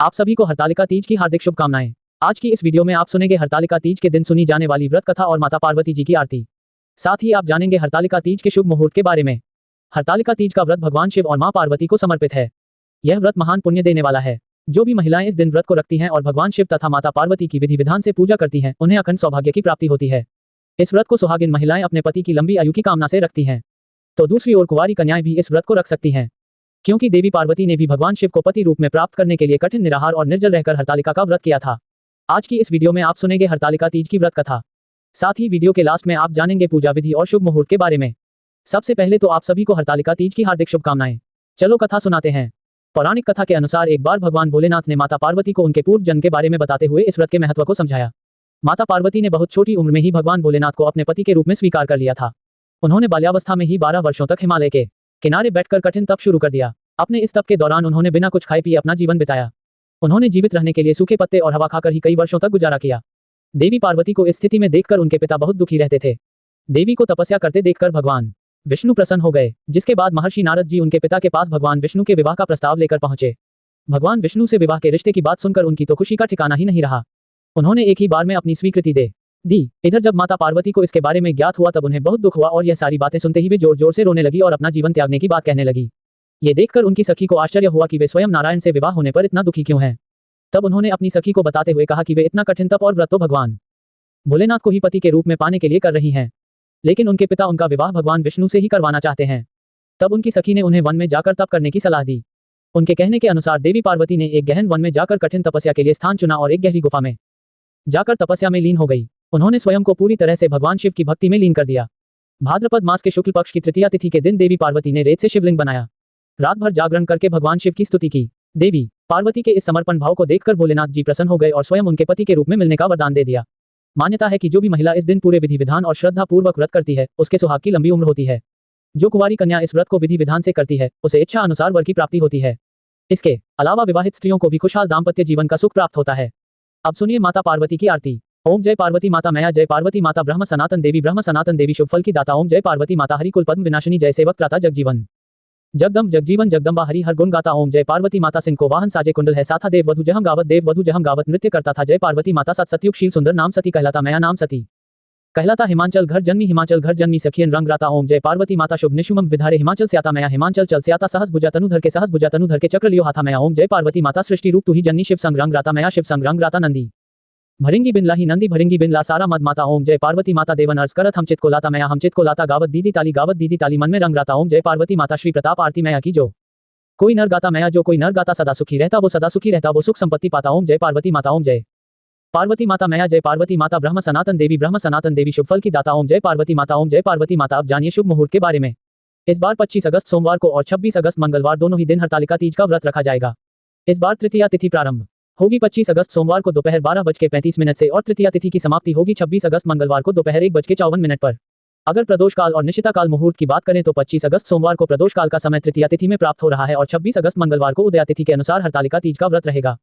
आप सभी को हरतालिका तीज की हार्दिक शुभकामनाएं। आज की इस वीडियो में आप सुनेंगे हरतालिका तीज के दिन सुनी जाने वाली व्रत कथा और माता पार्वती जी की आरती। साथ ही आप जानेंगे हरतालिका तीज के शुभ मुहूर्त के बारे में। हरतालिका तीज का व्रत भगवान शिव और मां पार्वती को समर्पित है। यह व्रत महान पुण्य देने वाला है। जो भी महिलाएं इस दिन व्रत को रखती हैं और भगवान शिव तथा माता पार्वती की विधि विधान से पूजा करती हैं, उन्हें अखंड सौभाग्य की प्राप्ति होती है। इस व्रत को सुहागिन महिलाएं अपने पति की लंबी आयु की कामना से रखती हैं। तो दूसरी ओर कुंवारी कन्याएं भी इस व्रत को रख सकती हैं, क्योंकि देवी पार्वती ने भी भगवान शिव को पति रूप में प्राप्त करने के लिए कठिन निराहार और निर्जल रहकर हरतालिका का व्रत किया था। आज की इस वीडियो में आप सुनेंगे हरतालिका तीज की व्रत कथा। साथ ही वीडियो के लास्ट में आप जानेंगे पूजा विधि और शुभ मुहूर्त के बारे में। सबसे पहले तो आप सभी को हरतालिका तीज की हार्दिक शुभकामनाएं। चलो कथा सुनाते हैं। पौराणिक कथा के अनुसार एक बार भगवान भोलेनाथ ने माता पार्वती को उनके पूर्व जन्म के बारे में बताते हुए इस व्रत के महत्व को समझाया। माता पार्वती ने बहुत छोटी उम्र में ही भगवान भोलेनाथ को अपने पति के रूप में स्वीकार कर लिया था। उन्होंने बाल्यावस्था में ही 12 वर्षों तक हिमालय के किनारे बैठकर कठिन तप शुरू कर दिया। अपने इस तप के दौरान उन्होंने बिना कुछ खाए पिए अपना जीवन बिताया। उन्होंने जीवित रहने के लिए सूखे पत्ते और हवा खाकर ही कई वर्षों तक गुजारा किया। देवी पार्वती को इस स्थिति में देखकर उनके पिता बहुत दुखी रहते थे। देवी को तपस्या करते देखकर भगवान विष्णु प्रसन्न हो गए, जिसके बाद महर्षि नारद जी उनके पिता के पास भगवान विष्णु के विवाह का प्रस्ताव लेकर पहुंचे। भगवान विष्णु से विवाह के रिश्ते की बात सुनकर उनकी तो खुशी का ठिकाना ही नहीं रहा। उन्होंने एक ही बार में अपनी स्वीकृति दे दी। इधर जब माता पार्वती को इसके बारे में ज्ञात हुआ तब उन्हें बहुत दुख हुआ और यह सारी बातें सुनते ही वे जोर जोर से रोने लगी और अपना जीवन त्यागने की बात कहने लगी। ये देखकर उनकी सखी को आश्चर्य हुआ कि वे स्वयं नारायण से विवाह होने पर इतना दुखी क्यों हैं। तब उन्होंने अपनी सखी को बताते हुए कहा कि वे इतना कठिन तप और व्रत तो भगवान भोलेनाथ को ही पति के रूप में पाने के लिए कर रही हैं, लेकिन उनके पिता उनका विवाह भगवान विष्णु से ही करवाना चाहते हैं। तब उनकी सखी ने उन्हें वन में जाकर तप करने की सलाह दी। उनके कहने के अनुसार देवी पार्वती ने एक गहन वन में जाकर कठिन तपस्या के लिए स्थान चुना और एक गहरी गुफा में जाकर तपस्या में लीन हो गई। उन्होंने स्वयं को पूरी तरह से भगवान शिव की भक्ति में लीन कर दिया। भाद्रपद मास के शुक्ल पक्ष की तृतीया तिथि के दिन देवी पार्वती ने रेत से शिवलिंग बनाया। रात भर जागरण करके भगवान शिव की स्तुति की। देवी पार्वती के इस समर्पण भाव को देखकर भोलेनाथ जी प्रसन्न हो गए और स्वयं उनके पति के रूप में मिलने का वरदान दे दिया। मान्यता है कि जो भी महिला इस दिन पूरे विधि विधान और श्रद्धा पूर्वक व्रत करती है, उसके सुहाग की लंबी उम्र होती है। जो कुंवारी कन्या इस व्रत को विधि विधान से करती है, उसे इच्छा अनुसार वर की प्राप्ति होती है। इसके अलावा विवाहित स्त्रियों को भी खुशहाल दाम्पत्य जीवन का सुख प्राप्त होता है। अब सुनिए माता पार्वती की आरती। ओम जय पार्वती माता मैया, जय पार्वती माता ब्रह्म सनातन देवी शुभ फल की दाता। ओम जय पार्वती माता हरि कुल पद्म विनाशिनी, जय सेवक त्राता जगजीवन जगदम जगजीवन जगदम्बा हरि हर गुण गाता। ओम जय पार्वती माता सिंह को वाहन साजे कुंडल है साथा देव वधु जहम गावत नृत्य करता था। जय पार्वती माता सत सतयुग शील सुंदर नाम सती कहलाता, मैया नाम सती कहलाता। हिमाचल घर जन्मी सखियन रंग राता। ओम जय पार्वती माता शुभ निशुमम विधारे हिमाचल स्याता मैया हिमाचल चल स्याता। सहस भुजा तनु धर के चक्र लियो हाथा मैया। ओम जय पार्वती माता सृष्टि रूप तू ही जननी शिव संग रंग राता मैया शिव संग रंग राता। नंदी भरिंगी बिन लाही नंदी भरिंगी बिन ला सारा मद माता। ओम जय पार्वती माता देवन अर्ज करत हम चित को लाता मैया हम चित को लाता। गावत दीदी ताली मन में रंग राता। ओम जय पार्वती माता श्री प्रताप आरती मैया की। जो कोई नर गाता मैया, जो कोई नर गाता सदा सुखी रहता, वो सदा सुखी रहता, वो सुख संपत्ति पाता। ओम जय पार्वती माता। ओम जय पार्वती माता मैया, जय पार्वती माता ब्रह्म सनातन देवी शुभ फल की दाता। ओम जय पार्वती माता। ओम जय पार्वती माता। अब जानिए शुभ मुहूर्त के बारे में। इस बार 25 अगस्त सोमवार को और 26 अगस्त मंगलवार दोनों ही दिन हरतालिका तीज का व्रत रखा जाएगा। इस बार तृतीया तिथि प्रारंभ होगी 25 अगस्त सोमवार को दोपहर 12:35 से और तृतीया तिथि की समाप्ति होगी 26 अगस्त मंगलवार को दोपहर 1:54 पर। अगर प्रदोष काल और निशिता काल मुहूर्त की बात करें तो 25 अगस्त सोमवार को प्रदोष काल का समय तृतीया तिथि में प्राप्त हो रहा है और 26 अगस्त मंगलवार को उदया तिथि के अनुसार हरतालिका तीज का व्रत रहेगा।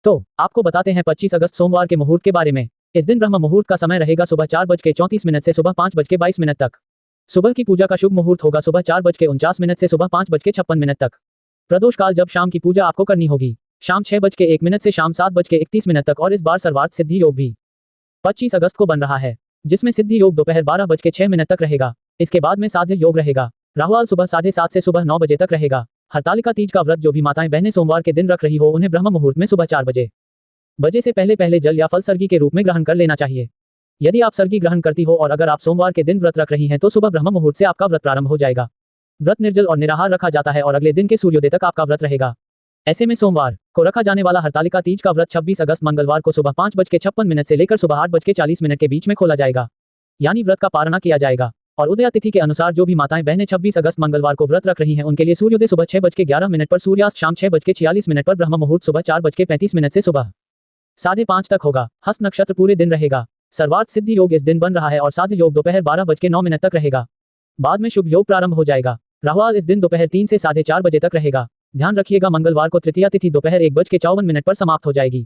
तो आपको बताते हैं 25 अगस्त सोमवार के मुहूर्त के बारे में। इस दिन ब्रह्म मुहूर्त का समय रहेगा सुबह 4:34 से सुबह 5:22 तक। सुबह की पूजा का शुभ मुहूर्त होगा सुबह 4:49 से सुबह 5:56 तक। प्रदोष काल जब शाम की पूजा आपको करनी होगी शाम 6:01 से शाम 7:31 तक और इस बार सर्वार्थ सिद्धि योग भी 25 अगस्त को बन रहा है, जिसमें सिद्धि योग दोपहर 12:06 तक रहेगा। इसके बाद में साध्य योग रहेगा। राहुकाल सुबह 7:30 से सुबह 9 बजे तक रहेगा। हरतालिका तीज का व्रत जो भी माताएं बहनें सोमवार के दिन रख रही हो, उन्हें ब्रह्म मुहूर्त में सुबह 4 बजे से पहले जल या फल सर्गी के रूप में ग्रहण कर लेना चाहिए। यदि आप सर्गी ग्रहण करती हो और अगर आप सोमवार के दिन व्रत रख रही हैं तो सुबह ब्रह्म मुहूर्त से आपका व्रत प्रारंभ हो जाएगा। व्रत निर्जल और निराहार रखा जाता है और अगले दिन के सूर्योदय तक आपका व्रत रहेगा। ऐसे में सोमवार को रखा जाने वाला हरतालिका तीज का व्रत 26 अगस्त मंगलवार को सुबह 5:56 से लेकर सुबह 8:40 के बीच में खोला जाएगा, यानी व्रत का पारणा किया जाएगा। और उदया तिथि के अनुसार जो भी माताएं बहनें 26 अगस्त मंगलवार को व्रत रख रही हैं, उनके लिए सूर्योदय सुबह 6:11 पर, सूर्यास्त शाम 6:46 पर, ब्रह्म मुहूर्त सुबह 4:35 से सुबह 5:30 तक होगा। हस्त नक्षत्र पूरे दिन रहेगा। सर्वार्थ सिद्धि योग इस दिन बन रहा है और साध्य योग दोपहर 12:09 तक रहेगा। बाद में शुभ योग प्रारंभ हो जाएगा। राहुकाल इस दिन दोपहर 3 से 4:30 बजे तक रहेगा। ध्यान रखिएगा मंगलवार को तृतीया तिथि दोपहर 1:54 पर समाप्त हो जाएगी।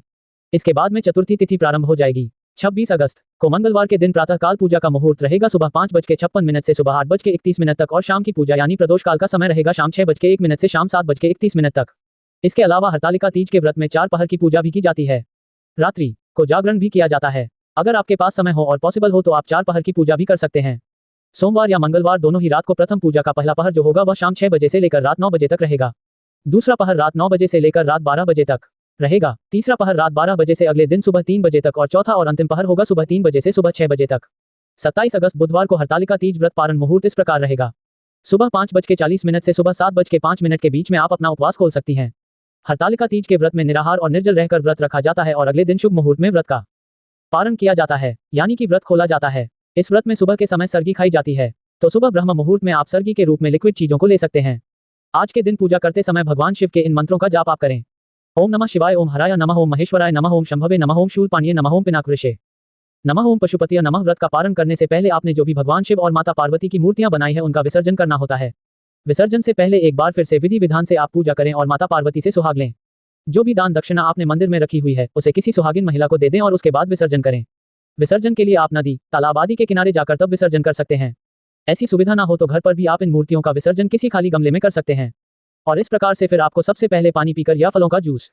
इसके बाद में चतुर्थी तिथि प्रारंभ हो जाएगी। 26 अगस्त को मंगलवार के दिन प्रातः काल पूजा का मुहूर्त रहेगा सुबह 5:56 से सुबह 8:31 तक और शाम की पूजा यानी प्रदोष काल का समय रहेगा शाम 6:01 से शाम 7:31 तक। इसके अलावा हरतालिका तीज के व्रत में 4 पहर की पूजा भी की जाती है। रात्रि को जागरण भी किया जाता है। अगर आपके पास समय हो और पॉसिबल हो तो आप 4 पहर की पूजा भी कर सकते हैं। सोमवार या मंगलवार दोनों ही रात को प्रथम पूजा का पहला पहर जो होगा वह शाम 6 बजे से लेकर रात 9 बजे तक रहेगा। दूसरा पहर रात 9 बजे से लेकर रात 12 बजे तक रहेगा। तीसरा पहर रात 12 बजे से अगले दिन सुबह 3 बजे तक और चौथा और अंतिम पहर होगा सुबह 3 बजे से सुबह 6 बजे तक। 27 अगस्त बुधवार को हरतालिका तीज व्रत पारण मुहूर्त इस प्रकार रहेगा। सुबह 5:40 से सुबह 7:05 के बीच में आप अपना उपवास खोल सकती हैं। हरतालिका तीज के व्रत में निराहार और निर्जल रहकर व्रत रखा जाता है और अगले दिन शुभ मुहूर्त में व्रत का पारण किया जाता है, यानी कि व्रत खोला जाता है। इस व्रत में सुबह के समय सर्गी खाई जाती है, तो सुबह ब्रह्म मुहूर्त में आप सर्गी के रूप में लिक्विड चीजों को ले सकते हैं। आज के दिन पूजा करते समय भगवान शिव के इन मंत्रों का जाप आप करें। ओम नमः शिवाय, ओम हराय नमः, ओम महेश्वराय नमः, ओम शंभवे नमः, ओम शूलपाणिये नमः, ओम पिनाकवृषे नमः, ओम पशुपतिये नमः। व्रत का पारण करने से पहले आपने जो भी भगवान शिव और माता पार्वती की मूर्तियां बनाई है उनका विसर्जन करना होता है। विसर्जन से पहले एक बार फिर से विधि विधान से आप पूजा करें और माता पार्वती से सुहाग लें। जो भी दान दक्षिणा आपने मंदिर में रखी हुई है उसे किसी सुहागिन महिला को दे दें और उसके बाद विसर्जन करें। विसर्जन के लिए आप नदी, तालाब आदि के किनारे जाकर तब विसर्जन कर सकते हैं। ऐसी सुविधा ना हो तो घर पर भी आप इन मूर्तियों का विसर्जन किसी खाली गमले में कर सकते हैं। और इस प्रकार से फिर आपको सबसे पहले पानी पीकर या फलों का जूस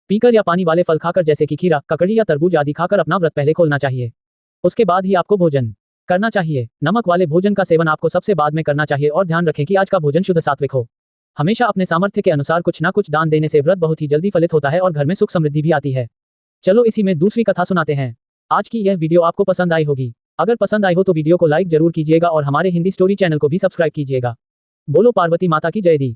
पीकर या पानी वाले फल खाकर जैसे कि खीरा, ककड़ी या तरबूज आदि खाकर अपना व्रत पहले खोलना चाहिए। उसके बाद ही आपको भोजन करना चाहिए। नमक वाले भोजन का सेवन आपको सबसे बाद में करना चाहिए और ध्यान रखें कि आज का भोजन शुद्ध सात्विक हो। हमेशा अपने सामर्थ्य के अनुसार कुछ ना कुछ दान देने से व्रत बहुत ही जल्दी फलित होता है और घर में सुख समृद्धि भी आती है। चलो इसी में दूसरी कथा सुनाते हैं। आज की यह वीडियो आपको पसंद आई होगी। अगर पसंद आई हो तो वीडियो को लाइक जरूर कीजिएगा और हमारे हिंदी स्टोरी चैनल को भी सब्सक्राइब कीजिएगा। बोलो पार्वती माता की जय दी।